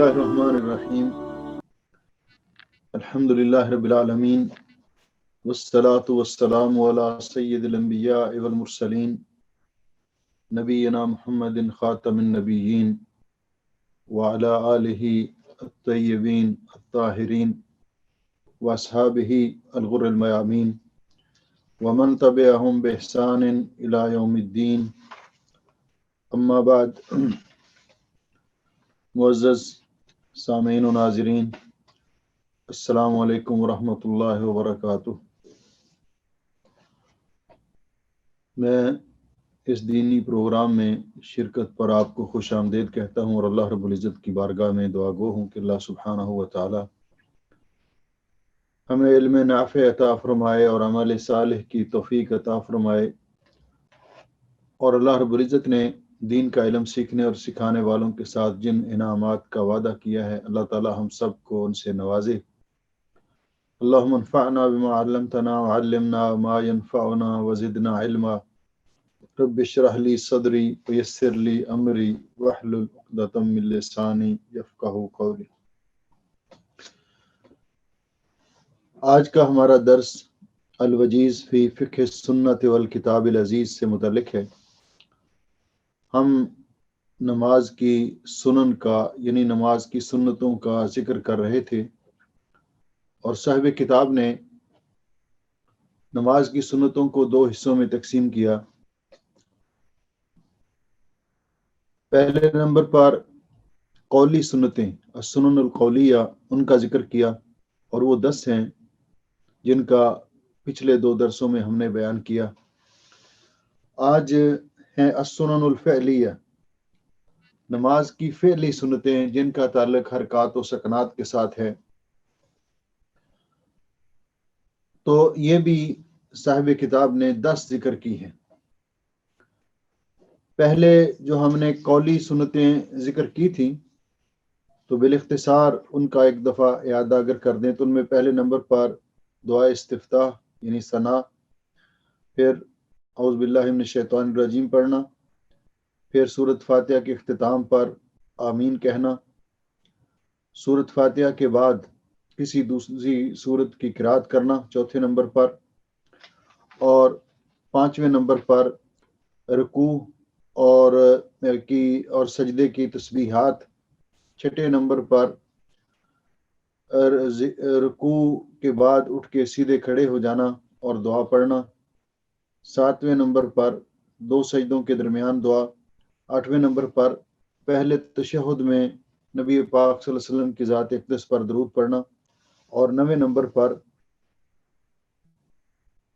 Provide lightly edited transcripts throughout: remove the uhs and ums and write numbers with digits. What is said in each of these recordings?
الله الرحمن الرحيم الحمد لله رب العالمين والصلاة والسلام على سيد الأنبياء والمرسلين نبينا محمد خاتم النبيين وعلى آله الطيبين الطاهرين وأصحابه الغر الميامين ومن تبعهم بإحسان إلى يوم الدين اما بعد. معزز سامعین و ناظرین، السلام علیکم ورحمۃ اللہ وبرکاتہ. میں اس دینی پروگرام میں شرکت پر آپ کو خوش آمدید کہتا ہوں اور اللہ رب العزت کی بارگاہ میں دعا گو ہوں کہ اللہ سبحانہ و تعالی ہمیں علم نافع عطا فرمائے اور عمل صالح کی توفیق عطا فرمائے، اور اللہ رب العزت نے دین کا علم سیکھنے اور سکھانے والوں کے ساتھ جن انعامات کا وعدہ کیا ہے، اللہ تعالی ہم سب کو ان سے نوازے. اللہم انفعنا بما علمتنا وعلمنا ما ينفعنا وزدنا علما. رب اشرح لی صدری ویسر لی امری واحلل عقدۃ من لسانی یفقہوا قولی. آج کا ہمارا درس الوجیز فی فقہ السنت والکتاب العزیز سے متعلق ہے. ہم نماز کی سنن کا یعنی نماز کی سنتوں کا ذکر کر رہے تھے، اور صاحب کتاب نے نماز کی سنتوں کو دو حصوں میں تقسیم کیا. پہلے نمبر پر قولی سنتیں السنن القولیہ، ان کا ذکر کیا، اور وہ 10 ہیں جن کا پچھلے 2 درسوں میں ہم نے بیان کیا. آج ہیں السنن الفعلیہ، نماز کی فعلی سنتیں جن کا تعلق حرکات و سکنات کے ساتھ ہے. تو یہ بھی صاحب کتاب نے 10 ذکر کی ہیں. پہلے جو ہم نے قولی سنتیں ذکر کی تھیں تو بالاختصار ان کا ایک دفعہ اعادہ اگر کر دیں تو ان میں پہلے نمبر پر دعا استفتاح یعنی ثنا، پھر اعوذ باللہ من الشیطان الرجیم پڑھنا، پھر سورۃ فاتحہ کے اختتام پر آمین کہنا، سورۃ فاتحہ کے بعد کسی دوسری سورت کی قرات کرنا چوتھے نمبر پر، اور 5ویں نمبر پر رکوع اور سجدے کی تسبیحات، 6 نمبر پر رکوع کے بعد اٹھ کے سیدھے کھڑے ہو جانا اور دعا پڑھنا، 7ویں نمبر پر 2 سجدوں کے درمیان دعا، 8ویں نمبر پر پہلے تشہد میں نبی پاک صلی اللہ علیہ وسلم کی ذات اقدس پر درود پڑھنا، اور 9ویں نمبر پر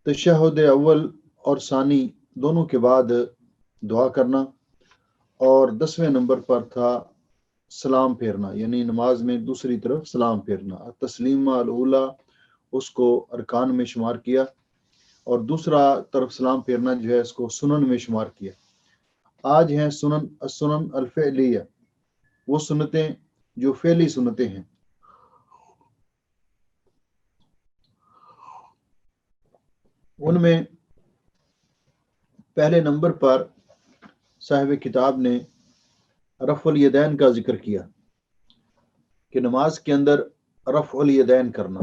تشہد اول اور ثانی دونوں کے بعد دعا کرنا، اور 10ویں نمبر پر تھا سلام پھیرنا، یعنی نماز میں دوسری طرف سلام پھیرنا. تسلیمہ الاولیٰ اس کو ارکان میں شمار کیا، اور دوسرا طرف سلام پھیرنا جو ہے اس کو سنن میں شمار کیا. آج ہیں السنن الفعلیہ، وہ سنتیں جو فعلی سنتیں ہیں. ان میں پہلے نمبر پر صاحب کتاب نے رفع الیدین کا ذکر کیا کہ نماز کے اندر رفع الیدین کرنا.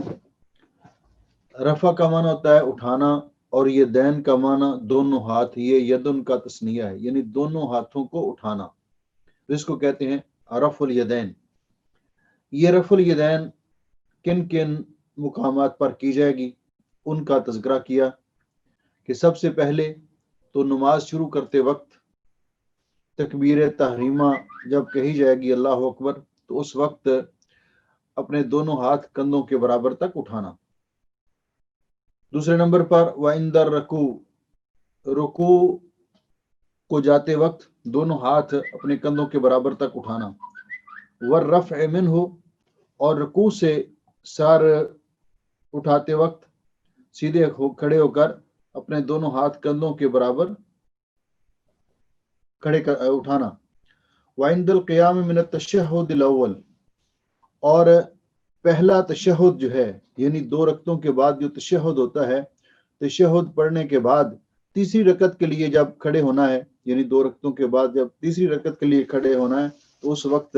رفع کا معنی ہوتا ہے اٹھانا، اور یدین کا معنی دونوں ہاتھ، یہ یدن کا تثنیہ ہے یعنی دونوں ہاتھوں کو اٹھانا، اس کو کہتے ہیں رفع الیدین. یہ رفع الیدین کن کن مقامات پر کی جائے گی ان کا تذکرہ کیا کہ سب سے پہلے تو نماز شروع کرتے وقت تکبیر تحریمہ جب کہی جائے گی اللہ اکبر، تو اس وقت اپنے دونوں ہاتھ کندھوں کے برابر تک اٹھانا. دوسرے نمبر پر وعند الرکوع، رکوع کو جاتے وقت دونوں ہاتھ اپنے کندھوں کے برابر تک اٹھانا. والرفع منہ، اور رکوع سے سر اٹھاتے وقت سیدھے کھڑے ہو کر اپنے دونوں ہاتھ کندھوں کے برابر اٹھانا. وعند القیام من التشہد الاول، اور پہلا تشہد جو ہے یعنی 2 رکعتوں کے بعد جو تشہد ہوتا ہے، تشہد پڑھنے کے بعد تیسری رکعت کے لیے جب کھڑے ہونا ہے، یعنی 2 رکعتوں کے بعد جب تیسری رکعت کے لیے کھڑے ہونا ہے، تو اس وقت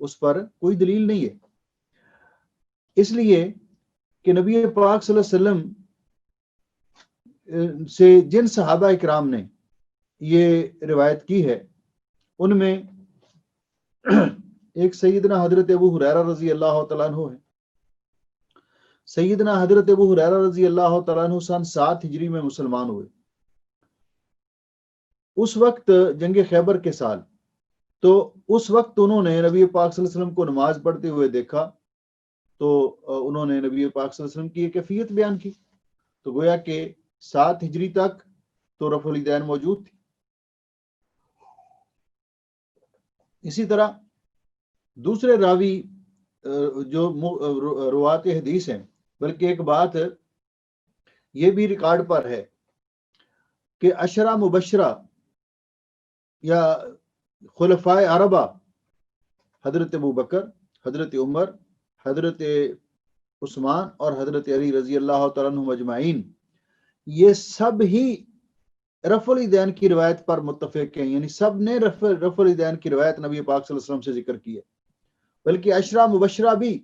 اس پر کوئی دلیل نہیں ہے، اس لیے کہ نبی پاک صلی اللہ علیہ وسلم سے جن صحابہ اکرام نے یہ روایت کی ہے ان میں ایک سیدنا حضرت ابو ہریرہ رضی اللہ تعالیٰ عنہ ہے۔ سیدنا حضرت ابو ہریرہ رضی اللہ تعالیٰ عنہ سن 7 ہجری میں مسلمان ہوئے۔ اس وقت جنگ خیبر کے سال، تو اس وقت انہوں نے نبی پاک صلی اللہ علیہ وسلم کو نماز پڑھتے ہوئے دیکھا، تو انہوں نے نبی پاک صلی اللہ علیہ وسلم کی یہ کیفیت بیان کی، تو گویا کہ 7 ہجری تک تو رفع الیدین موجود تھی۔ اسی طرح دوسرے راوی جو روات حدیث ہیں، بلکہ ایک بات یہ بھی ریکارڈ پر ہے کہ عشرہ مبشرہ یا خلفائے اربعہ حضرت ابو بکر، حضرت عمر، حضرت عثمان اور حضرت علی رضی اللہ تعالیٰ عنہم اجمعین، یہ سب ہی رفع الیدین کی روایت پر متفق ہیں، یعنی سب نے رفع الیدین کی روایت نبی پاک صلی اللہ علیہ وسلم سے ذکر کی ہے، بلکہ عشرہ مبشرہ بھی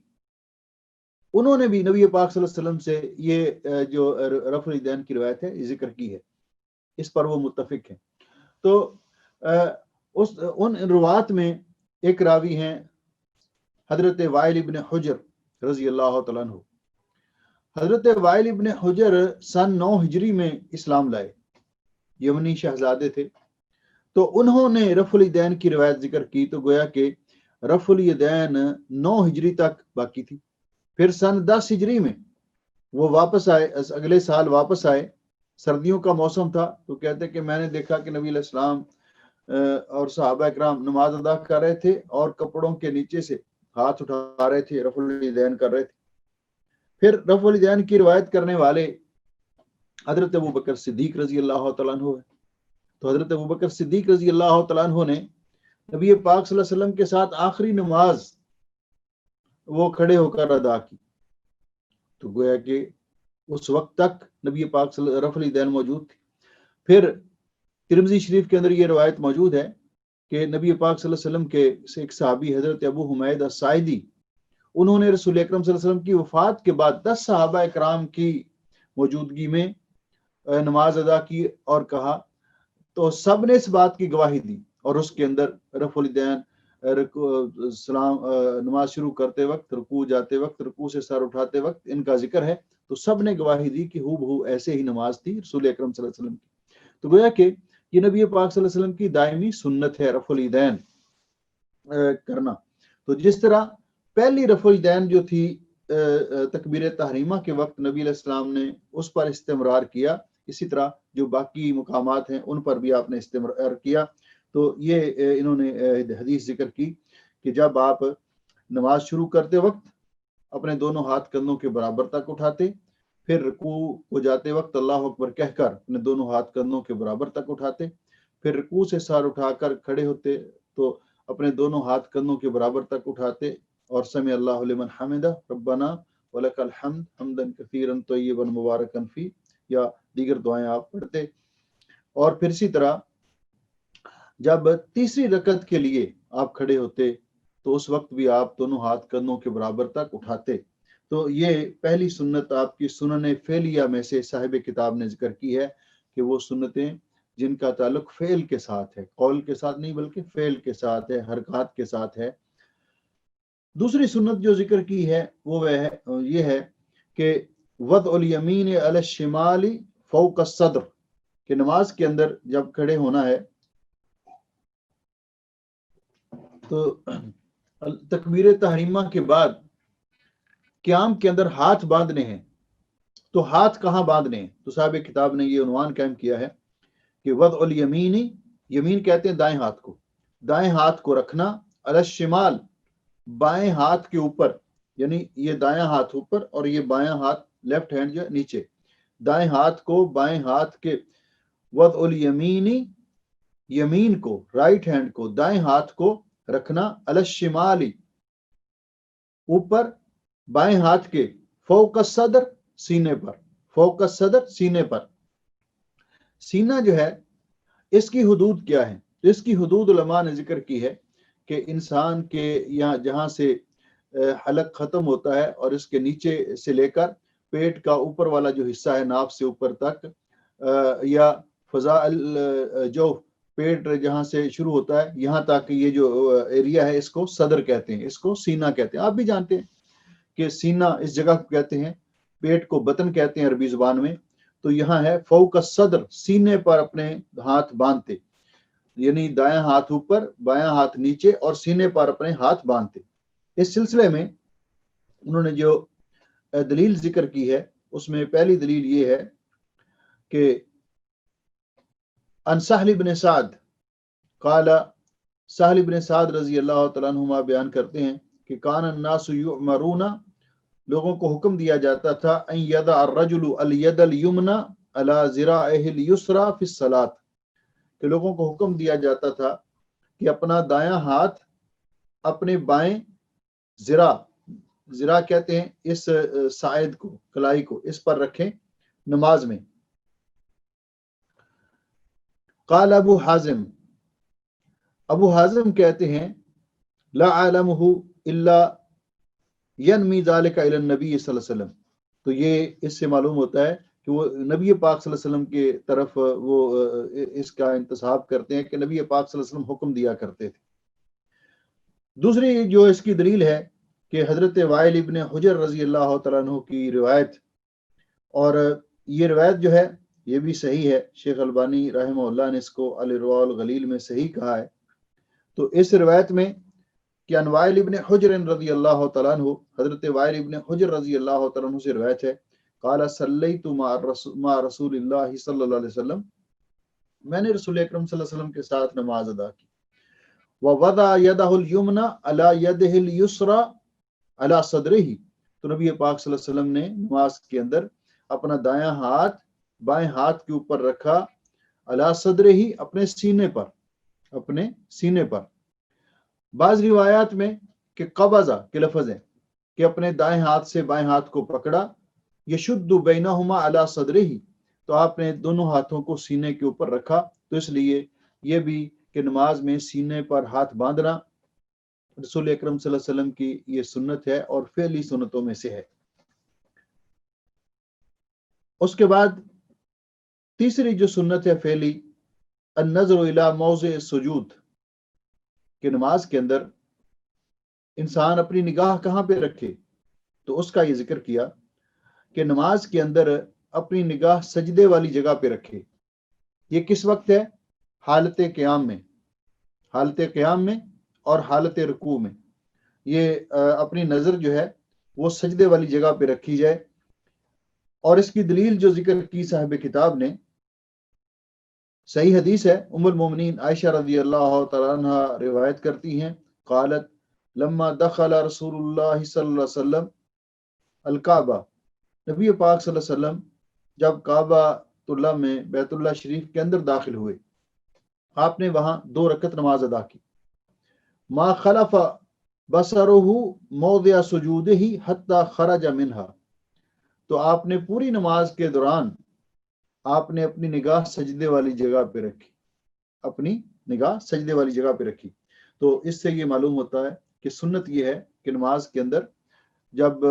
انہوں نے بھی نبی پاک صلی اللہ علیہ وسلم سے یہ جو رفع الیدین کی روایت ہے یہ ذکر کی ہے، اس پر وہ متفق ہیں۔ تو ان روات میں ایک راوی ہیں حضرت وائل ابن حجر رضی اللہ تعالیٰ عنہ۔ حضرت وائل ابن حجر سن 9 ہجری میں اسلام لائے، یمنی شہزادے تھے، تو انہوں نے رفع الیدین کی روایت ذکر کی، تو گویا کہ رفع الیدین 9 ہجری تک باقی تھی۔ پھر سن 10 ہجری میں وہ واپس آئے، اگلے سال واپس آئے، سردیوں کا موسم تھا، تو کہتے کہ میں نے دیکھا کہ نبی علیہ السلام اور صحابہ اکرام نماز ادا کر رہے تھے اور کپڑوں کے نیچے سے ہاتھ اٹھا رہے تھے، رفع الیدین کر رہے تھے۔ پھر رفع الیدین کی روایت کرنے والے حضرت ابو بکر صدیق رضی اللہ تعالیٰ عنہ ہے، تو حضرت ابو بکر صدیق رضی اللہ تعالیٰ عنہ نے نبی پاک صلی اللہ علیہ وسلم کے ساتھ آخری نماز وہ کھڑے ہو کر ادا کی، تو گویا کہ اس وقت تک نبی پاک رفع الیدین موجود تھی۔ پھر ترمذی شریف کے اندر یہ روایت موجود ہے کہ نبی پاک صلی اللہ علیہ وسلم کے ایک صحابی حضرت ابو حمید الساعدی، انہوں نے رسول اکرم صلی اللہ علیہ وسلم کی وفات کے بعد 10 صحابہ اکرام کی موجودگی میں نماز ادا کی اور کہا، تو سب نے اس بات کی گواہی دی، اور اس کے اندر رفع الیدین نماز شروع کرتے وقت، رکوع جاتے وقت، رکوع سے سر اٹھاتے وقت ان کا ذکر ہے، تو سب نے گواہی دی کہ ہو بہو ایسے ہی نماز تھی رسول اکرم صلی اللہ علیہ وسلم کی۔ تو گویا کہ یہ نبی پاک صلی اللہ علیہ وسلم کی دائمی سنت ہے رفع الیدین کرنا۔ تو جس طرح پہلی رفع الیدین جو تھی تکبیر تحریمہ کے وقت نبی علیہ السلام نے اس پر استمرار کیا، اسی طرح جو باقی مقامات ہیں ان پر بھی آپ نے استمرار کیا۔ تو یہ انہوں نے حدیث ذکر کی کہ جب آپ نماز شروع کرتے وقت اپنے دونوں ہاتھ کندھوں کے برابر تک اٹھاتے، پھر رکوع کو جاتے وقت اللہ اکبر کہہ کر اپنے دونوں ہاتھ کندھوں کے برابر تک اٹھاتے، پھر رکوع سے سر اٹھا کر کھڑے ہوتے تو اپنے دونوں ہاتھ کندھوں کے برابر تک اٹھاتے اور سمع اللہ لمن حمدہ ربنا ولک الحمد حمدا کثیرا طیبا مبارکا فی یا دیگر دعائیں آپ پڑھتے۔ اور پھر اسی طرح جب تیسری رکعت کے لیے آپ کھڑے ہوتے تو اس وقت بھی آپ دونوں ہاتھ کندھوں کے برابر تک اٹھاتے۔ تو یہ پہلی سنت آپ کی سنن فعلیہ میں سے صاحب کتاب نے ذکر کی ہے کہ وہ سنتیں جن کا تعلق فعل کے ساتھ ہے، قول کے ساتھ نہیں بلکہ فعل کے ساتھ ہے، حرکات کے ساتھ ہے۔ دوسری سنت جو ذکر کی ہے وہ یہ ہے کہ وضع الیمین علی الشمال فوق الصدر، کہ نماز کے اندر جب کھڑے ہونا ہے تو تکبیر تحریمہ کے بعد قیام کے اندر ہاتھ باندھنے ہیں، تو ہاتھ کہاں باندھنے ہیں؟ تو صاحب کتاب نے یہ عنوان قائم کیا ہے کہ وضع الیمین، یمین کہتے ہیں دائیں ہاتھ کو، دائیں ہاتھ کو رکھنا، علی الشمال بائیں ہاتھ کے اوپر، یعنی یہ دایاں ہاتھ اوپر اور یہ بایاں ہاتھ لیفٹ ہینڈ جو نیچے، دائیں ہاتھ کو بائیں ہاتھ کے، وضع الیمین یمین کو، رائٹ ہینڈ کو، دائیں ہاتھ کو رکھنا، علی الشمال اوپر بائیں ہاتھ کے، فوق الصدر سینے پر، فوق الصدر سینے پر۔ سینہ جو ہے اس کی حدود کیا ہے؟ اس کی حدود علماء نے ذکر کی ہے کہ انسان کے یہاں جہاں سے حلق ختم ہوتا ہے اور اس کے نیچے سے لے کر پیٹ کا اوپر والا جو حصہ ہے ناف سے اوپر تک، یا فضاء جو پیٹ جہاں سے شروع ہوتا ہے یہاں تک یہ جو ایریا ہے اس کو صدر کہتے ہیں، اس کو سینہ کہتے ہیں۔ آپ بھی جانتے ہیں کہ سینہ اس جگہ کو کہتے ہیں، پیٹ کو بطن کہتے ہیں عربی زبان میں۔ تو یہاں ہے فوق الصدر، سینے پر اپنے ہاتھ باندھتے، یعنی دایاں ہاتھ اوپر بایاں ہاتھ نیچے اور سینے پر اپنے ہاتھ باندھتے۔ اس سلسلے میں انہوں نے جو دلیل ذکر کی ہے اس میں پہلی دلیل یہ ہے کہ ان سہل بن سعد قال، سہل بن سعد رضی اللہ تعالیٰ عنہما بیان کرتے ہیں کہ کان الناس یؤمرون، لوگوں کو حکم دیا جاتا تھا ان یضع الرجل الید الیمنی علی ذراعہ الیسری فی الصلاۃ، کہ لوگوں کو حکم دیا جاتا تھا کہ اپنا دایاں ہاتھ اپنے بائیں ذرا کہتے ہیں اس ساعد کو، کلائی کو، اس پر رکھیں نماز میں۔ قال ابو حازم، ابو حازم کہتے ہیں لا اعلمہ الا ینمی ذلک الی النبی صلی اللہ علیہ وسلم، تو یہ اس سے معلوم ہوتا ہے کہ وہ نبی پاک صلی اللہ علیہ وسلم کی طرف وہ اس کا انتساب کرتے ہیں کہ نبی پاک صلی اللہ علیہ وسلم حکم دیا کرتے تھے۔ دوسری جو اس کی دلیل ہے کہ حضرت وائل ابن حجر رضی اللہ تعالیٰ عنہ کی روایت، اور یہ روایت جو ہے یہ بھی صحیح ہے، شیخ البانی رحمہ اللہ نے اس کو الارواء الغلیل میں صحیح کہا ہے۔ تو اس روایت میں کہ ان وائل ابن حجر رضی اللہ تعالیٰ عنہ، حضرت وائل ابن حجر رضی اللہ تعالیٰ عنہ سے روایت ہے، قال صلیت مع رسول اللہ صلی اللہ علیہ وسلم، میں نے رسول اکرم صلی اللہ علیہ وسلم کے ساتھ نماز ادا کی، ووضع یدہ الیمنی علی یدہ الیسری علی صدرہ، تو نبی پاک صلی اللہ علیہ وسلم نے نماز کے اندر اپنا دایاں ہاتھ بائیں ہاتھ کے اوپر رکھا، علی صدرہ، اپنے سینے پر، اپنے سینے پر۔ بعض روایات میں کہ قبضہ کے لفظ ہے کہ اپنے دائیں ہاتھ سے بائیں ہاتھ کو پکڑا، یشد بینہما علی صدرہ، تو آپ نے دونوں ہاتھوں کو سینے کے اوپر رکھا۔ تو اس لیے یہ بھی کہ نماز میں سینے پر ہاتھ باندھنا رسول اکرم صلی اللہ علیہ وسلم کی یہ سنت ہے اور فعلی سنتوں میں سے ہے۔ اس کے بعد تیسری جو سنت ہے فعلی، النظر الی موضع السجود، کہ نماز کے اندر انسان اپنی نگاہ کہاں پہ رکھے، تو اس کا یہ ذکر کیا کہ نماز کے اندر اپنی نگاہ سجدے والی جگہ پہ رکھے۔ یہ کس وقت ہے؟ حالت قیام میں، حالت قیام میں اور حالت رکوع میں، یہ اپنی نظر جو ہے وہ سجدے والی جگہ پہ رکھی جائے۔ اور اس کی دلیل جو ذکر کی صاحب کتاب نے، صحیح حدیث ہے، ام المومنین عائشہ رضی اللہ تعالیٰ عنہ روایت کرتی ہیں، قالت لما دخل رسول اللہ صلی اللہ علیہ وسلم الکعبہ، نبی پاک صلی اللہ علیہ وسلم جب کعبہ اللہ میں بیت اللہ شریف کے اندر داخل ہوئے، آپ نے وہاں 2 رکعت نماز ادا کی، ما خلف بصرہ موضع سجودہ حتی خرج منہا، تو آپ نے پوری نماز کے دوران آپ نے اپنی نگاہ سجدے والی جگہ پہ رکھی، اپنی نگاہ سجدے والی جگہ پہ رکھی۔ تو اس سے یہ معلوم ہوتا ہے کہ سنت یہ ہے کہ نماز کے اندر جب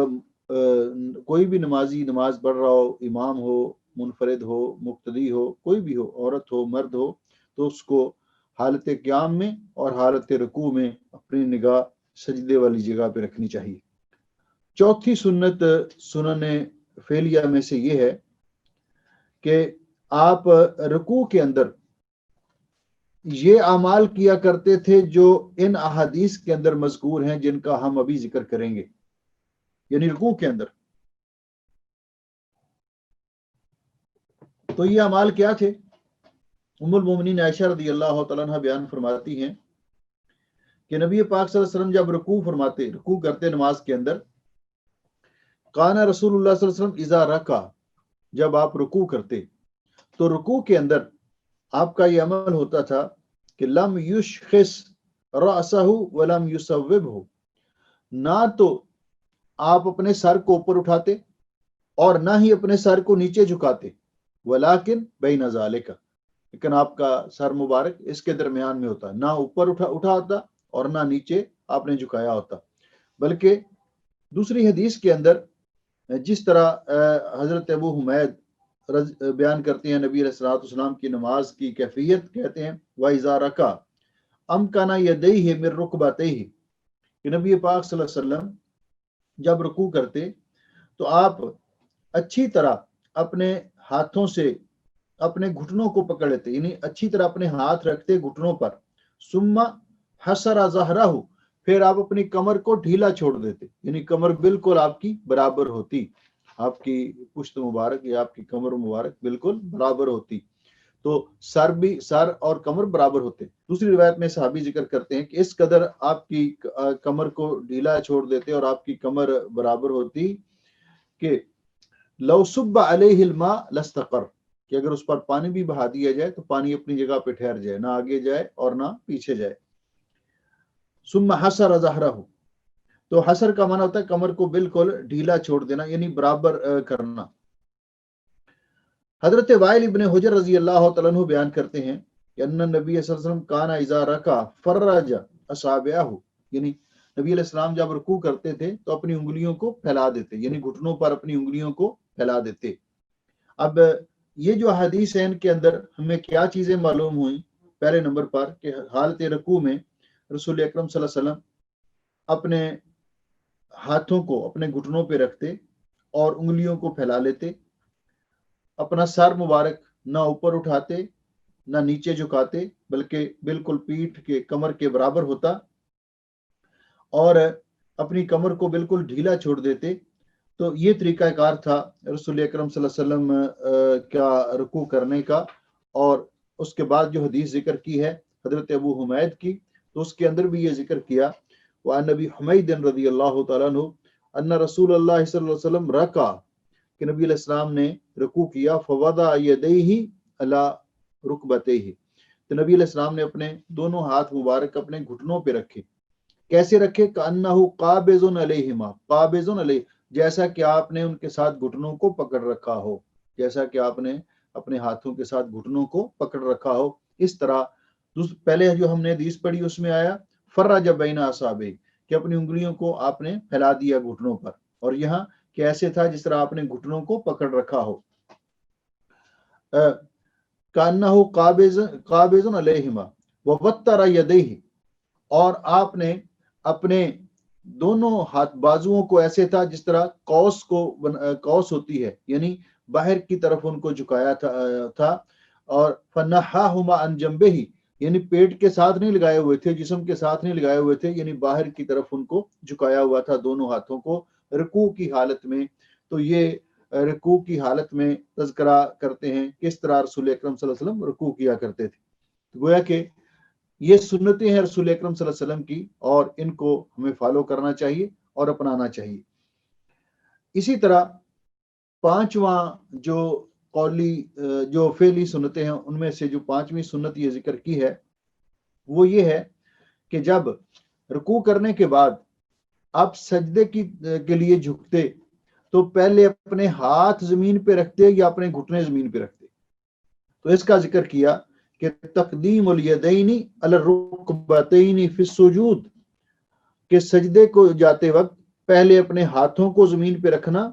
کوئی بھی نمازی نماز پڑھ رہا ہو، امام ہو، منفرد ہو، مقتدی ہو، کوئی بھی ہو، عورت ہو، مرد ہو، تو اس کو حالت قیام میں اور حالت رکوع میں اپنی نگاہ سجدے والی جگہ پہ رکھنی چاہیے۔ چوتھی سنت سنن فعلیہ میں سے یہ ہے کہ آپ رکوع کے اندر یہ اعمال کیا کرتے تھے جو ان احادیث کے اندر مذکور ہیں جن کا ہم ابھی ذکر کریں گے، یعنی رکوع کے اندر۔ تو یہ اعمال کیا تھے؟ ام المومنین عائشہ رضی اللہ تعالیٰ عنہ بیان فرماتی ہیں کہ نبی پاک صلی اللہ علیہ وسلم جب رکوع کرتے نماز کے اندر، کان رسول اللہ صلی اللہ علیہ وسلم اذا رکع، جب آپ رکوع کرتے تو رکوع کے اندر آپ کا یہ عمل ہوتا تھا کہ لم یشخص رأسہ ولم یصوبہ، نہ تو آپ اپنے سر کو اوپر اٹھاتے اور نہ ہی اپنے سر کو نیچے جھکاتے، ولیکن بین ذالک، لیکن آپ کا سر مبارک اس کے درمیان میں ہوتا، نہ اوپر اٹھا ہوتا اور نہ نیچے آپ نے جھکایا ہوتا. بلکہ دوسری حدیث کے اندر جس طرح حضرت ابو حمید بیان کرتے ہیں نبی علیہ السلام کی نماز کی کیفیت، کہتے ہیں وَإِذَا رَكَعَ أَمْكَنَ يَدَيْهِ مِنْ رُكْبَتَيْهِ، کہ نبی پاک صلی اللہ علیہ وسلم جب رکوع کرتے تو آپ اچھی طرح اپنے ہاتھوں سے اپنے گھٹنوں کو پکڑ لیتے، یعنی اچھی طرح اپنے ہاتھ رکھتے گھٹنوں پر. ثم حسر ظہرہ، پھر آپ اپنی کمر کو ڈھیلا چھوڑ دیتے، یعنی کمر بالکل آپ کی برابر ہوتی، آپ کی پشت مبارک یا آپ کی کمر مبارک بالکل برابر ہوتی، تو سر اور کمر برابر ہوتے. دوسری روایت میں صحابی ذکر کرتے ہیں کہ اس قدر آپ کی کمر کو ڈھیلا چھوڑ دیتے اور آپ کی کمر برابر ہوتی کہ لو صب علیہ الماء لاستقر، کہ اگر اس پر پانی بھی بہا دیا جائے تو پانی اپنی جگہ پہ ٹھہر جائے، نہ آگے جائے اور نہ پیچھے جائے. ثم حسر ظہرہ، تو حسر کا معنی ہوتا ہے کمر کو بالکل ڈھیلا چھوڑ دینا، یعنی برابر کرنا. حضرت وائل ابن حجر رضی اللہ تعالیٰ عنہ بیان کرتے ہیں کہ ان نبی صلی اللہ علیہ وسلم کانا اذا رکع فرج اصابعہ، یعنی نبی علیہ السلام جب رکوع کرتے تھے تو اپنی انگلیوں کو پھیلا دیتے، یعنی گھٹنوں پر اپنی انگلیوں کو پھیلا دیتے. اب یہ جو حدیث ہے ان کے اندر ہمیں کیا چیزیں معلوم ہوئیں؟ پہلے نمبر پر کہ حالت رکوع میں رسول اکرم صلی اللہ علیہ وسلم اپنے ہاتھوں کو اپنے گھٹنوں پہ رکھتے اور انگلیوں کو پھیلا لیتے، اپنا سر مبارک نہ اوپر اٹھاتے نہ نیچے جھکاتے، بلکہ بالکل پیٹھ کے کمر کے برابر ہوتا، اور اپنی کمر کو بالکل ڈھیلا چھوڑ دیتے. تو یہ طریقہ کار تھا رسول اکرم صلی اللہ علیہ وسلم کا رکوع کرنے کا. اور اس کے بعد جو حدیث ذکر کی ہے حضرت ابو حمید کی، تو اس کے اندر بھی یہ ذکر کیا وعن ابی حمید رضی اللہ تعالیٰ عنہ ان رسول اللہ صلی اللہ علیہ وسلم رکع، کہ نبی علیہ السلام نے رکوع کیا فوضع یدیہ علی رکبتیہ، تو نبی علیہ السلام نے اپنے دونوں ہاتھ مبارک اپنے گھٹنوں پہ رکھے. کیسے رکھے؟ کأنہ قابض علیہما، قابض علیہ، جیسا کہ آپ نے ان کے ساتھ گھٹنوں کو پکڑ رکھا ہو، جیسا کہ آپ نے اپنے ہاتھوں کے ساتھ گھٹنوں کو پکڑ رکھا ہو. اس طرح پہلے جو ہم نے حدیث پڑھی اس میں آیا فرج بین اصابع، کہ اپنی انگلیوں کو آپ نے پھیلا دیا گھٹنوں پر، اور یہاں کیسے تھا؟ جس طرح آپ نے گھٹنوں کو پکڑ رکھا ہو. کأنہ قابض علیہما ووتر یدیہ، اور آپ نے اپنے دونوں ہاتھ بازوؤں کو ایسے تھا جس طرح قوس ہوتی ہے، یعنی باہر کی طرف ان کو جھکایا تھا. اور فنحاہما عن جنبہ، یعنی پیٹ کے ساتھ نہیں لگائے ہوئے تھے، جسم کے ساتھ نہیں لگائے ہوئے تھے، یعنی باہر کی طرف ان کو جھکایا ہوا تھا دونوں ہاتھوں کو رکوع کی حالت میں. تو یہ رکوع کی حالت میں تذکرہ کرتے ہیں کس طرح رسول اکرم صلی اللہ علیہ وسلم رکوع کیا کرتے تھے. گویا کہ یہ سنتیں ہیں رسول اکرم صلی اللہ علیہ وسلم کی، اور ان کو ہمیں فالو کرنا چاہیے اور اپنانا چاہیے. اسی طرح پانچواں جو قولی جو فعلی سنتیں ہیں، ان میں سے جو پانچویں سنت یہ ذکر کی ہے وہ یہ ہے کہ جب رکوع کرنے کے بعد آپ سجدے کے لیے جھکتے تو پہلے اپنے ہاتھ زمین پہ رکھتے یا اپنے گھٹنے زمین پہ رکھتے. تو اس کا ذکر کیا کہ تقدیم الیدین علی الرکبتین فی السجود، کہ سجدے کو جاتے وقت پہلے اپنے ہاتھوں کو زمین پہ رکھنا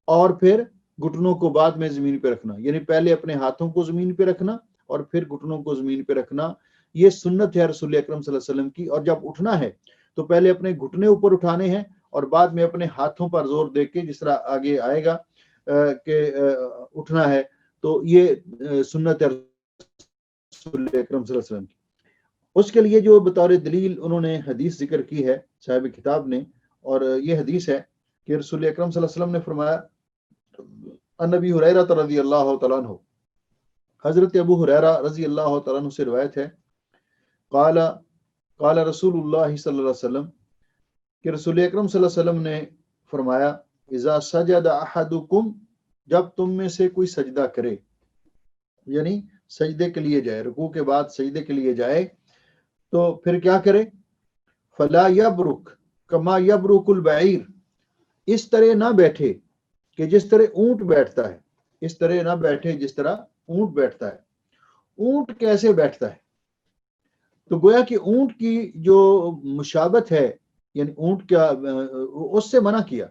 اور پھر گھٹنوں کو بعد میں زمین پہ رکھنا، یعنی پہلے اپنے ہاتھوں کو زمین پہ رکھنا اور پھر گھٹنوں کو زمین پہ رکھنا. یہ سنت ہے رسول اکرم صلی اللہ علیہ وسلم کی. اور جب اٹھنا ہے تو پہلے اپنے گھٹنے اوپر اٹھانے ہیں اور بعد میں اپنے ہاتھوں پر زور دے کے، جس طرح آگے آئے گا کہ اٹھنا ہے. تو یہ سنت ہے رسول اکرم صلی اللہ علیہ وسلم کی. اس کے لیے جو بطور دلیل انہوں نے حدیث ذکر کی ہے صاحب کتاب نے، اور یہ حدیث ہے کہ رسول اکرم صلی اللہ علیہ وسلم نے فرمایا ان ابی ہریرہ رضی اللہ تعالیٰ عنہ، حضرت ابو ہریرہ رضی اللہ تعالیٰ عنہ سے روایت ہے، قال رسول اللہ صلی اللہ علیہ وسلم، کہ رسول اکرم صلی اللہ علیہ وسلم نے فرمایا اذا سجد احدکم، جب تم میں سے کوئی سجدہ کرے، یعنی سجدے کے لیے جائے، رکوع کے بعد سجدے کے لیے جائے، تو پھر کیا کرے؟ فلا یبرک کما یبرک البعیر، اس طرح نہ بیٹھے کہ جس طرح اونٹ بیٹھتا ہے، اس طرح نہ بیٹھے جس طرح اونٹ بیٹھتا ہے. اونٹ کیسے بیٹھتا ہے؟ تو گویا کہ اونٹ کی جو مشابت ہے، یعنی اونٹ کا اس سے منع کیا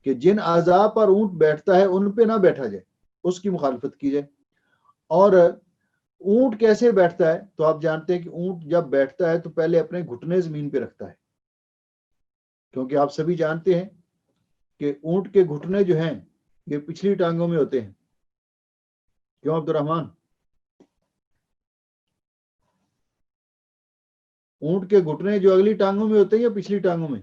کہ جن اعضاء پر اونٹ بیٹھتا ہے ان پہ نہ بیٹھا جائے، اس کی مخالفت کی جائے۔ اور اونٹ کیسے بیٹھتا ہے؟ تو آپ جانتے ہیں کہ اونٹ جب بیٹھتا ہے تو پہلے اپنے گھٹنے زمین پہ رکھتا ہے، کیونکہ آپ سبھی جانتے ہیں کہ اونٹ کے گھٹنے جو ہیں یہ پچھلی ٹانگوں میں ہوتے ہیں۔ کیوں عبد الرحمان؟ اونٹ کے گھٹنے جو اگلی ٹانگوں میں ہوتے ہیں یا پچھلی ٹانگوں میں؟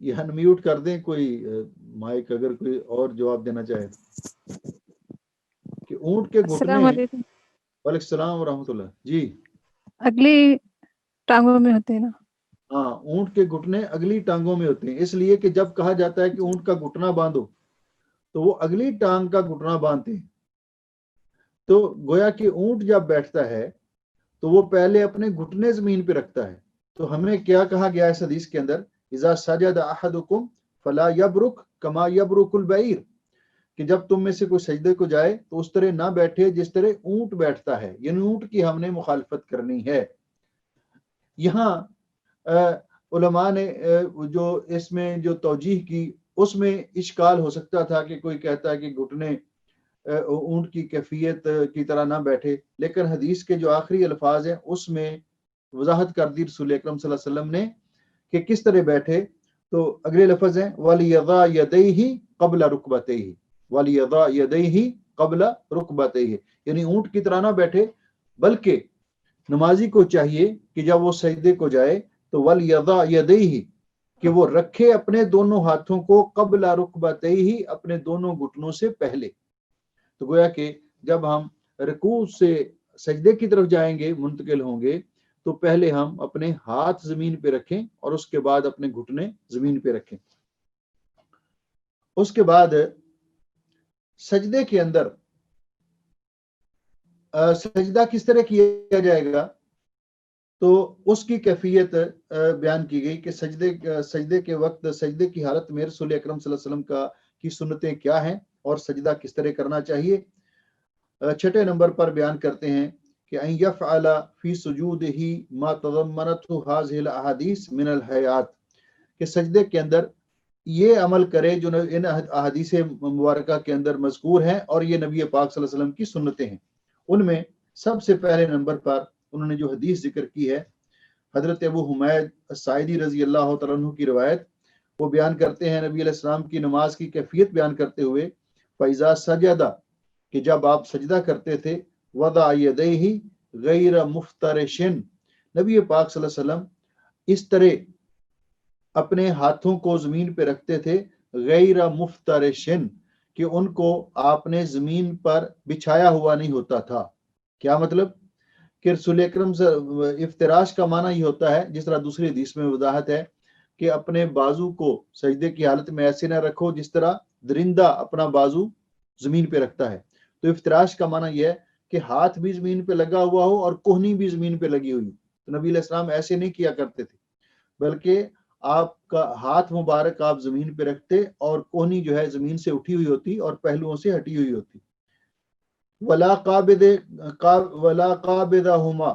یہ انمیوٹ کر دیں کوئی مائک، اگر کوئی اور جواب دینا چاہے کہ اونٹ کے گھٹنے۔ السلام علیکم۔ وعلیکم السلام ورحمۃ اللہ۔ جی اگلی ٹانگوں میں ہوتے ہیں نا؟ ہاں، اونٹ کے گھٹنے اگلی ٹانگوں میں ہوتے ہیں، اس لیے کہ جب کہا جاتا ہے کہ اونٹ کا گھٹنا باندھو تو وہ اگلی ٹانگ کا گھٹنا باندھتے ہیں۔ تو گویا کہ اونٹ جب بیٹھتا ہے تو وہ پہلے اپنے گھٹنے زمین پہ رکھتا ہے۔ تو ہمیں کیا کہا گیا اس حدیث کے اندر؟ اذا سجد احدکم فلا یبرک کما یبرک البعیر، کہ جب تم میں سے کوئی سجدے کو جائے تو اس طرح نہ بیٹھے جس طرح اونٹ بیٹھتا ہے، یعنی اونٹ کی ہم نے مخالفت کرنی ہے۔ یہاں علماء نے جو اس میں جو توجیح کی اس میں اشکال ہو سکتا تھا کہ کوئی کہتا ہے کہ گھٹنے اونٹ کی کیفیت کی طرح نہ بیٹھے، لیکن حدیث کے جو آخری الفاظ ہیں اس میں وضاحت کر دی رسول اکرم صلی اللہ علیہ وسلم نے کہ کس طرح بیٹھے۔ تو اگلے لفظ ہیں وَلِيَضَعْ يَدَيْهِ قَبْلَ رُكْبَتَيْهِ، وَلِيَضَعْ يَدَيْهِ قَبْلَ رُكْبَتَيْهِ، یعنی اونٹ کی طرح نہ بیٹھے، بلکہ نمازی کو چاہیے کہ جب وہ سجدے کو جائے تو وَلْيَضَعْ يَدَيْهِ، کہ وہ رکھے اپنے دونوں ہاتھوں کو قبل رکبتیہ، اپنے دونوں گھٹنوں سے پہلے۔ تو گویا کہ جب ہم رکوع سے سجدے کی طرف جائیں گے، منتقل ہوں گے، تو پہلے ہم اپنے ہاتھ زمین پہ رکھیں اور اس کے بعد اپنے گھٹنے زمین پہ رکھیں۔ اس کے بعد سجدے کے اندر سجدہ کس طرح کیا جائے گا، تو اس کی کیفیت بیان کی گئی کہ سجدے کے وقت، سجدے کی حالت میں رسول اکرم صلی اللہ علیہ وسلم کی سنتیں کیا ہیں اور سجدہ کس طرح کرنا چاہیے۔ چھٹے نمبر پر بیان کرتے ہیں کہ ان یفعل فی سجودہ ما تضمنته هذه الاحادیث من الحیات، کہ سجدے کے اندر یہ عمل کرے جو ان احادیث مبارکہ کے اندر مذکور ہیں اور یہ نبی پاک صلی اللہ علیہ وسلم کی سنتیں ہیں۔ ان میں سب سے پہلے نمبر پر انہوں نے جو حدیث ذکر کی ہے، حضرت ابو حمید الساعدی رضی اللہ تعالیٰ عنہ کی روایت، وہ بیان کرتے ہیں نبی علیہ السلام کی نماز کی کیفیت بیان کرتے ہوئے فَإِذَا سَجَدَ، کہ جب آپ سجدہ کرتے تھے، وَضَعَ يَدَيْهِ غَيْرَ مُفْتَرِشٍ، نبی پاک صلی اللہ علیہ وسلم اس طرح اپنے ہاتھوں کو زمین پہ رکھتے تھے، غیر مفترشن، کہ ان کو آپ نے زمین پر بچھایا ہوا نہیں ہوتا تھا۔ کیا مطلب؟ کہ رسول اکرم سے افتراش کا معنی یہ ہوتا ہے، جس طرح دوسری حدیث میں وضاحت ہے کہ اپنے بازو کو سجدے کی حالت میں ایسے نہ رکھو جس طرح درندہ اپنا بازو زمین پہ رکھتا ہے۔ تو افتراش کا معنی یہ ہے کہ ہاتھ بھی زمین پہ لگا ہوا ہو اور کوہنی بھی زمین پہ لگی ہوئی۔ تو نبی علیہ السلام ایسے نہیں کیا کرتے تھے، بلکہ آپ کا ہاتھ مبارک آپ زمین پہ رکھتے اور کوہنی جو ہے زمین سے اٹھی ہوئی ہوتی اور پہلوؤں سے ہٹی ہوئی ہوتی۔ ولا قابضہما،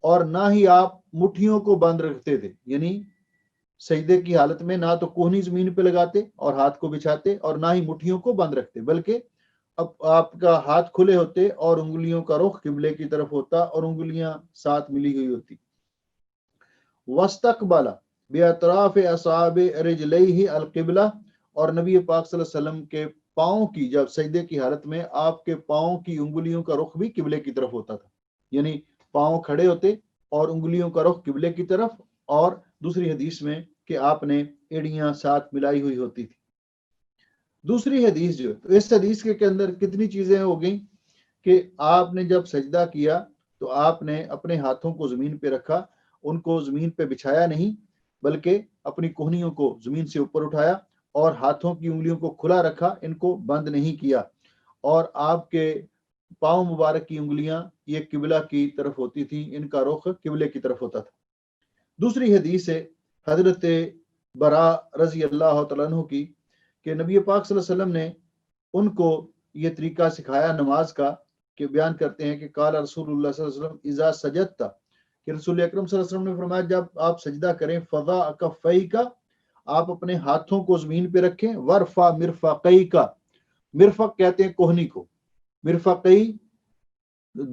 اور نہ ہی آپ مٹھیوں کو بند رکھتے تھے، یعنی سجدے کی حالت میں نہ تو کوہنی زمین پہ لگاتے اور ہاتھ کو بچھاتے اور نہ ہی مٹھیوں کو بند رکھتے، بلکہ اب آپ کا ہاتھ کھلے ہوتے اور انگلیوں کا رخ قبلے کی طرف ہوتا اور انگلیاں ساتھ ملی ہوئی ہوتی۔ واستقبل باطراف اصابع رجلیہ القبلہ، اور نبی پاک صلی اللہ علیہ وسلم کے پاؤں کی جب سجدے کی حالت میں آپ کے پاؤں کی انگلیوں کا رخ بھی قبلے کی طرف ہوتا تھا، یعنی پاؤں کھڑے ہوتے اور انگلیوں کا رخ قبلے کی طرف، اور دوسری حدیث میں کہ آپ نے ایڑیاں ساتھ ملائی ہوئی ہوتی تھی۔ دوسری حدیث جو، تو اس حدیث کے اندر کتنی چیزیں ہو گئیں کہ آپ نے جب سجدہ کیا تو آپ نے اپنے ہاتھوں کو زمین پہ رکھا، ان کو زمین پہ بچھایا نہیں، بلکہ اپنی کوہنیوں کو زمین سے اوپر اٹھایا اور ہاتھوں کی انگلیوں کو کھلا رکھا، ان کو بند نہیں کیا، اور آپ کے پاؤں مبارک کی انگلیاں یہ قبلہ کی طرف ہوتی تھی، ان کا رخ قبلے کی طرف ہوتا تھا۔ دوسری حدیث ہے حضرت برا رضی اللہ تعالیٰ عنہ کی کہ نبی پاک صلی اللہ علیہ وسلم نے ان کو یہ طریقہ سکھایا نماز کا کہ بیان کرتے ہیں کہ قال رسول اللہ صلی اللہ علیہ وسلم اذا سجدت، کہ رسول اکرم صلی اللہ علیہ وسلم نے فرمایا جب آپ سجدہ کریں فضا کفیک، آپ اپنے ہاتھوں کو زمین پہ رکھیں، ورفع مرفقیک، مرفق کہتے ہیں کوہنی کو، مرفقی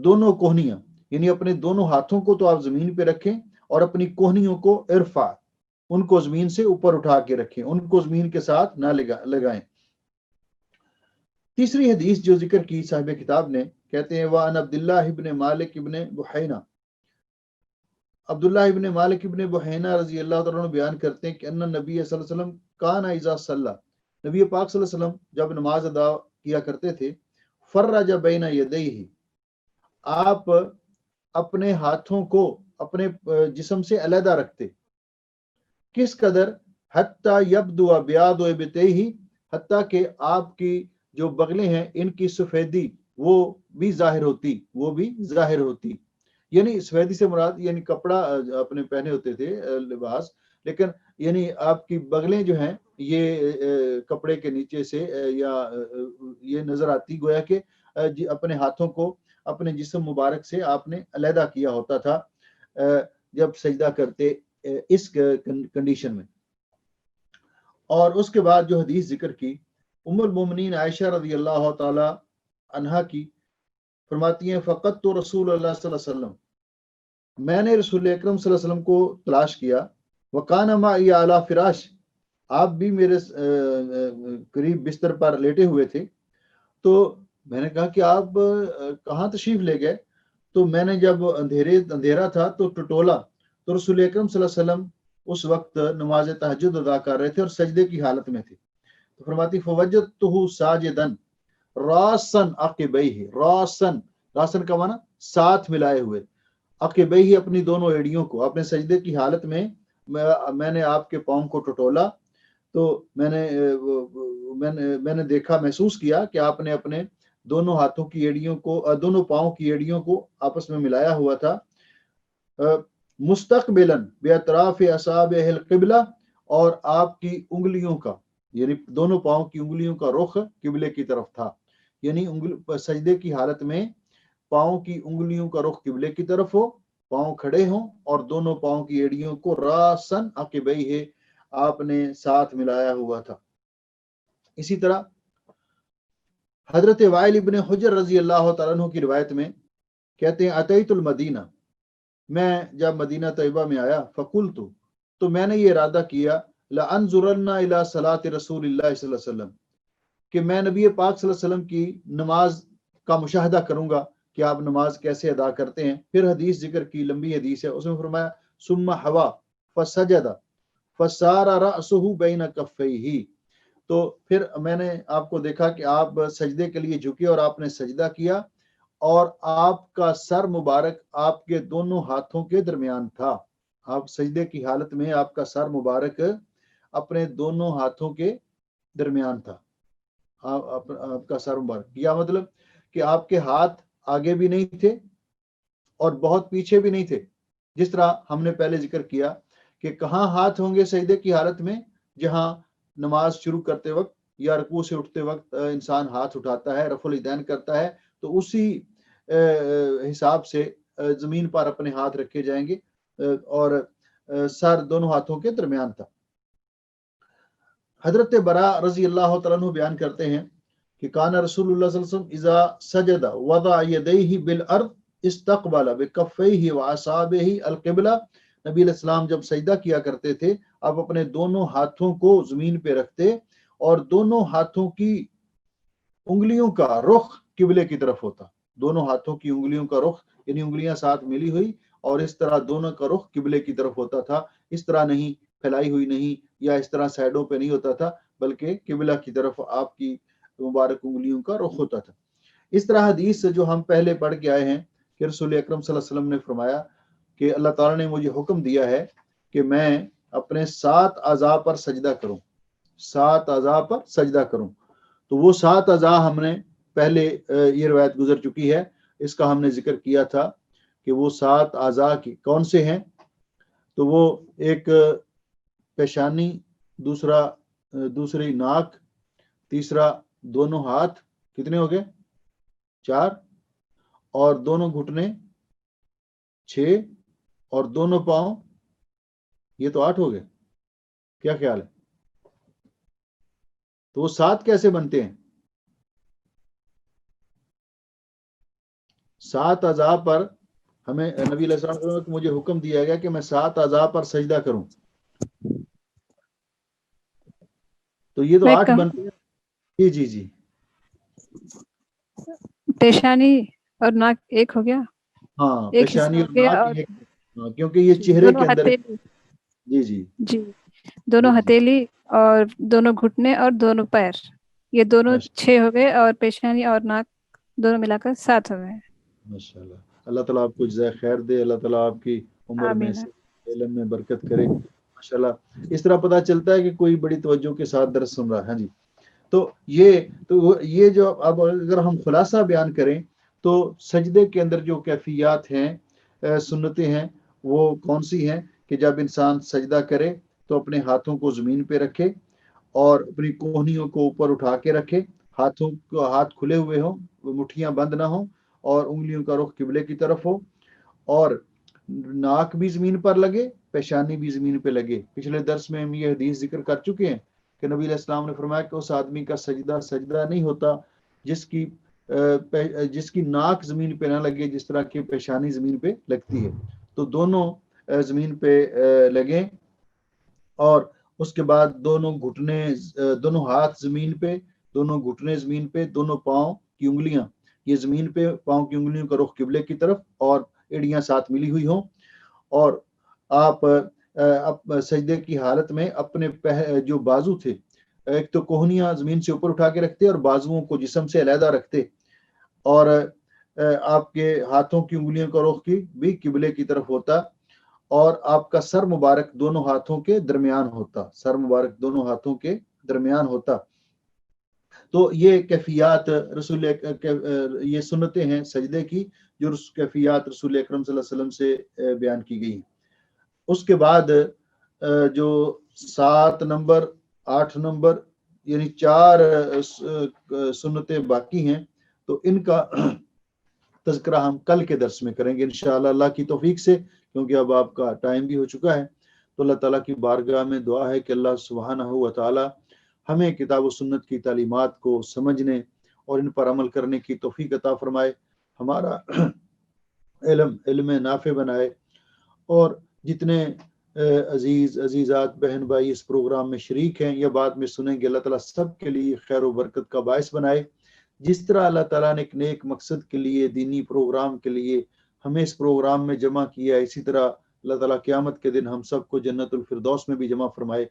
دونوں کوہنیاں، یعنی اپنے دونوں ہاتھوں کو تو آپ زمین پہ رکھیں اور اپنی کوہنیوں کو ارفع، ان کو زمین سے اوپر اٹھا کے رکھیں، ان کو زمین کے ساتھ نہ لگائیں۔ تیسری حدیث جو ذکر کی صاحب کتاب نے، کہتے ہیں وَعَنْ عبد اللہ ابن مالک ابن بحینہ، عبداللہ ابن مالک ابن بحینہ رضی اللہ تعالیٰ عنہ بیان کرتے ہیں کہ ان نبی صلی اللہ علیہ وسلم کان اذا صلی، نبی پاک صلی اللہ علیہ وسلم جب نماز ادا کیا کرتے تھے، فرج بین یدیہ، آپ اپنے ہاتھوں کو اپنے جسم سے علیحدہ رکھتے، کس قدر، حتی یبدو بیاض ابطیہ، حتیٰ کہ آپ کی جو بغلیں ہیں ان کی سفیدی وہ بھی ظاہر ہوتی، یعنی سفیدی سے مراد یعنی کپڑا اپنے پہنے ہوتے تھے لباس، لیکن یعنی آپ کی بغلیں جو ہیں یہ کپڑے کے نیچے سے یا یہ نظر آتی، گویا کہ اپنے ہاتھوں کو اپنے جسم مبارک سے آپ نے علیحدہ کیا ہوتا تھا جب سجدہ کرتے اس کنڈیشن میں۔ اور اس کے بعد جو حدیث ذکر کی ام المومنین عائشہ رضی اللہ تعالی عنہا کی، فرماتی ہیں فقط تو رسول اللہ صلی اللہ علیہ وسلم، میں نے رسول اکرم صلی اللہ علیہ وسلم کو تلاش کیا، وکان معی علی فراش، آپ بھی میرے قریب بستر پر لیٹے ہوئے تھے، تو میں نے کہا کہ آپ کہاں تشریف لے گئے؟ تو میں نے جب اندھیرا تھا تو ٹٹولا، تو رسول اکرم صلی اللہ علیہ وسلم اس وقت نماز تہجد ادا کر رہے تھے اور سجدے کی حالت میں تھے، تو فرماتی فوجدتہ ساجدا راسن عقبیہ، راسن کا معنی ساتھ ملائے ہوئے، عقبیہ اپنی دونوں ایڑیوں کو، اپنے سجدے کی حالت میں میں نے آپ کے پاؤں کو ٹٹولا، تو میں نے دیکھا، محسوس کیا کہ آپ نے اپنے دونوں ہاتھوں کی ایڑیوں کو، دونوں پاؤں کی ایڑیوں کو آپس میں ملایا ہوا تھا، مستقبلاً باطراف اصابع القبلہ، اور آپ کی انگلیوں کا یعنی دونوں پاؤں کی انگلیوں کا رخ قبلے کی طرف تھا، یعنی سجدے کی حالت میں پاؤں کی انگلیوں کا رخ قبلے کی طرف ہو، پاؤں کھڑے ہوں اور دونوں پاؤں کی ایڑیوں کو راسن عقبیہ آپ نے ساتھ ملایا ہوا تھا۔ اسی طرح حضرت وائل ابن حجر رضی اللہ تعالیٰ عنہ کی روایت میں کہتے ہیں اتیت المدینہ، میں جب مدینہ طیبہ میں آیا، فقلت، تو میں نے یہ ارادہ کیا، لانظرن الی صلاۃ رسول اللہ صلی اللہ علیہ وسلم، کہ میں نبی پاک صلی اللہ علیہ وسلم کی نماز کا مشاہدہ کروں گا کہ آپ نماز کیسے ادا کرتے ہیں۔ پھر حدیث ذکر کی، لمبی حدیث ہے، اس میں فرمایا ثم حوا فسجد فصار رأسه بین کفیہ، تو پھر میں نے آپ کو دیکھا کہ آپ سجدے کے لیے جھکے اور آپ نے سجدہ کیا اور آپ کا سر مبارک آپ کے دونوں ہاتھوں کے درمیان تھا، آپ سجدے کی حالت میں آپ کا سر مبارک اپنے دونوں ہاتھوں کے درمیان تھا، آپ کا سر مبارک، یا مطلب کہ آپ کے ہاتھ آگے بھی نہیں تھے اور بہت پیچھے بھی نہیں تھے، جس طرح ہم نے پہلے ذکر کیا کہ کہاں ہاتھ ہوں گے سجدے کی حالت میں، جہاں نماز شروع کرتے وقت یا رکوع سے اٹھتے وقت انسان ہاتھ اٹھاتا ہے، رفع الیدین کرتا ہے، تو اسی حساب سے زمین پر اپنے ہاتھ رکھے جائیں گے اور سر دونوں ہاتھوں کے درمیان تھا۔ حضرت برا رضی اللہ تعالیٰ عنہ بیان کرتے ہیں کہ کان رسول اللہ صلی اللہ علیہ وسلم اذا سجد وضع یدیہ بالارض استقبل بکفیہ واصابعہ القبلہ، نبی علیہ السلام جب سجدہ کیا کرتے تھے، آپ اپنے دونوں ہاتھوں کو زمین پہ رکھتے اور دونوں ہاتھوں کی انگلیوں کا رخ قبلے کی طرف ہوتا، دونوں ہاتھوں کی انگلیوں کا رخ یعنی انگلیاں ساتھ ملی ہوئی اور اس طرح دونوں کا رخ قبلے کی طرف ہوتا تھا، اس طرح نہیں پھیلائی ہوئی نہیں یا اس طرح سائڈوں پہ نہیں ہوتا تھا، بلکہ قبلہ کی طرف آپ کی مبارک انگلیوں کا رخ ہوتا تھا۔ اس طرح حدیث جو ہم پہلے پڑھ کے آئے ہیں کہ رسول اکرم صلی اللہ علیہ وسلم نے فرمایا کہ اللہ تعالیٰ نے مجھے حکم دیا ہے کہ میں اپنے 7 اعضاء پر سجدہ کروں، 7 اعضاء پر سجدہ کروں، تو وہ 7 اعضاء ہم نے پہلے یہ روایت گزر چکی ہے، اس کا ہم نے ذکر کیا تھا کہ وہ 7 اعضاء کی کون سے ہیں، تو وہ ایک پیشانی، دوسری ناک، تیسرا دونوں ہاتھ کتنے ہو گئے؟ 4، اور دونوں گھٹنے 6، اور دونوں پاؤں یہ تو 8 ہو گئے. کیا خیال ہے؟ تو وہ 7 کیسے بنتے ہیں؟ 7 اعضاء پر ہمیں نبی علیہ السلام کو مجھے حکم دیا گیا کہ میں 7 اعضاء پر سجدہ کروں، تو یہ تو 8 بنتے ہیں. جی جی پیشانی اور ناک ایک ہو گیا. ہاں، ایک پیشانی حصہ اور ہو گیا. ناک اور ایک، کیونکہ یہ چہرے دونوں کے اندر. ہتھیلی. جی جی جی دونوں ہتھیلی اور دونوں گھٹنے اور دونوں پیر، یہ دونوں 6 ہو گئے، اور پیشانی اور ناک دونوں ملا کر 7 ہو گئے. ماشاء اللہ. اللہ تعالیٰ آپ کو جزائے خیر دے، اللہ تعالیٰ آپ کی عمر میں آمین. علم میں برکت کرے. ماشاء اللہ. اس طرح پتہ چلتا ہے کہ کوئی بڑی توجہ کے ساتھ درس سن رہا ہے. ہاں جی. تو یہ جو اب اگر ہم خلاصہ بیان کریں تو سجدے کے اندر جو کیفیات ہیں، سنتیں ہیں، وہ کون سی ہیں؟ کہ جب انسان سجدہ کرے تو اپنے ہاتھوں کو زمین پہ رکھے اور اپنی کوہنیوں کو اوپر اٹھا کے رکھے، ہاتھ کھلے ہوئے ہوں، مٹھیاں بند نہ ہوں، اور انگلیوں کا رخ قبلے کی طرف ہو، اور ناک بھی زمین پر لگے، پیشانی بھی زمین پہ لگے. پچھلے درس میں ہم یہ حدیث ذکر کر چکے ہیں کہ نبی علیہ السلام نے فرمایا کہ اس آدمی کا سجدہ نہیں ہوتا جس کی ناک زمین پہ نہ لگے جس طرح کی پیشانی زمین پہ لگتی ہے. تو دونوں زمین پہ لگیں، اور اس کے بعد دونوں ہاتھ زمین پہ، دونوں گھٹنے زمین پہ، دونوں پاؤں کی انگلیاں یہ زمین پہ، پاؤں کی انگلیوں کا رخ قبلے کی طرف، اور ایڑیاں ساتھ ملی ہوئی ہوں. اور آپ سجدے کی حالت میں اپنے جو بازو تھے، ایک تو کوہنیاں زمین سے اوپر اٹھا کے رکھتے اور بازوؤں کو جسم سے علیحدہ رکھتے، اور آپ کے ہاتھوں کی انگلیوں کا رخ بھی قبلے کی طرف ہوتا، اور آپ کا سر مبارک دونوں ہاتھوں کے درمیان ہوتا. تو یہ کیفیات یہ سنتیں ہیں سجدے کی، جو کیفیات رسول اکرم صلی اللہ علیہ وسلم سے بیان کی گئی. اس کے بعد جو 7 نمبر 8 نمبر یعنی 4 سنتیں باقی ہیں، تو ان کا تذکرہ ہم کل کے درس میں کریں گے انشاءاللہ اللہ کی توفیق سے، کیونکہ اب آپ کا ٹائم بھی ہو چکا ہے. تو اللہ تعالیٰ کی بارگاہ میں دعا ہے کہ اللہ سبحانہ و تعالیٰ ہمیں کتاب و سنت کی تعلیمات کو سمجھنے اور ان پر عمل کرنے کی توفیق عطا فرمائے، ہمارا علم نافع بنائے، اور جتنے عزیزات بہن بھائی اس پروگرام میں شریک ہیں یا بعد میں سنیں گے، اللہ تعالیٰ سب کے لیے خیر و برکت کا باعث بنائے. جس طرح اللہ تعالیٰ نے ایک نیک مقصد کے لیے، دینی پروگرام کے لیے ہمیں اس پروگرام میں جمع کیا، اسی طرح اللہ تعالیٰ قیامت کے دن ہم سب کو جنت الفردوس میں بھی جمع فرمائے.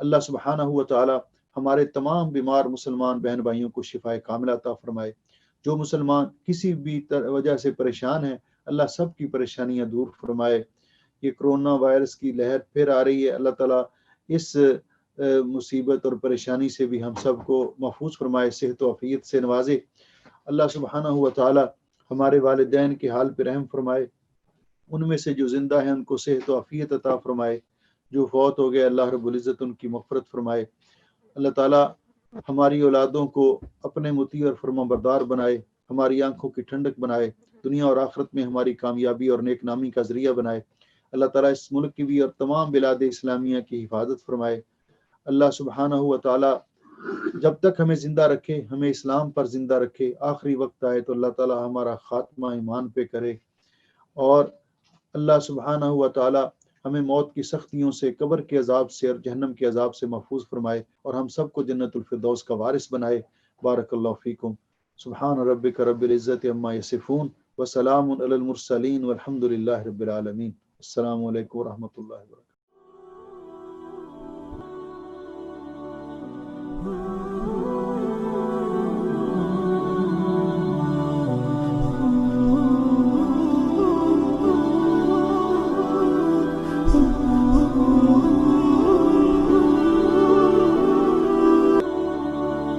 اللہ سبحانہ و تعالیٰ ہمارے تمام بیمار مسلمان بہن بھائیوں کو شفائے کاملہ عطا فرمائے. جو مسلمان کسی بھی وجہ سے پریشان ہیں، اللہ سب کی پریشانیاں دور فرمائے. یہ کرونا وائرس کی لہر پھر آ رہی ہے، اللہ تعالیٰ اس مصیبت اور پریشانی سے بھی ہم سب کو محفوظ فرمائے، صحت و عافیت سے نوازے. اللہ سبحانہ و تعالیٰ ہمارے والدین کے حال پہ رحم فرمائے، ان میں سے جو زندہ ہیں ان کو صحت و عافیت عطا فرمائے، جو فوت ہو گئے اللہ رب العزت ان کی مغفرت فرمائے. اللہ تعالیٰ ہماری اولادوں کو اپنے مطیع اور فرما بردار بنائے، ہماری آنکھوں کی ٹھنڈک بنائے، دنیا اور آخرت میں ہماری کامیابی اور نیک نامی کا ذریعہ بنائے. اللہ تعالیٰ اس ملک کی بھی اور تمام بلاد اسلامیہ کی حفاظت فرمائے. اللہ سبحانہ و تعالیٰ جب تک ہمیں زندہ رکھے، ہمیں اسلام پر زندہ رکھے، آخری وقت آئے تو اللہ تعالیٰ ہمارا خاتمہ ایمان پہ کرے، اور اللہ سبحانہ و تعالیٰ ہمیں موت کی سختیوں سے، قبر کے عذاب سے اور جہنم کے عذاب سے محفوظ فرمائے، اور ہم سب کو جنت الفردوس کا وارث بنائے. بارک اللہ فیکم. سبحان ربک رب العزت عما یصفون وسلام علی المرسلین والحمد للہ رب العالمین. السلام علیکم ورحمۃ اللہ وبرکاتہ.